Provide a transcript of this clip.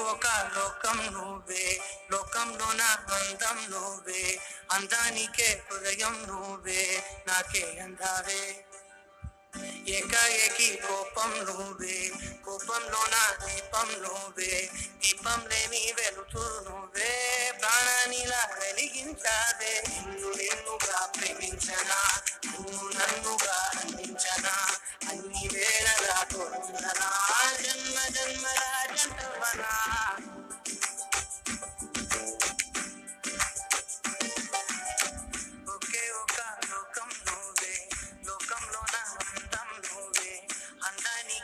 ఒక లోకం నువ్వే, లోకంలో నా అందం నువ్వే, అందానికే హృదయం నువ్వే, నాకే అందావే. ఏకాఏకి కోపం నువ్వే, కోపంలో నా దీపం నువ్వే, దీపం లేని వెలుతూ నువ్వే, ప్రాణానిలా వెలిగించావే. నిన్నుగా ప్రేమించనా, నన్నుగా అందించనా, అన్ని వేళలా తోడుండనా, జన్మ జన్మల జంటవనా. ఒకే ఒక లోకం నువ్వే, లోకంలో నా అందం నువ్వే, అందాని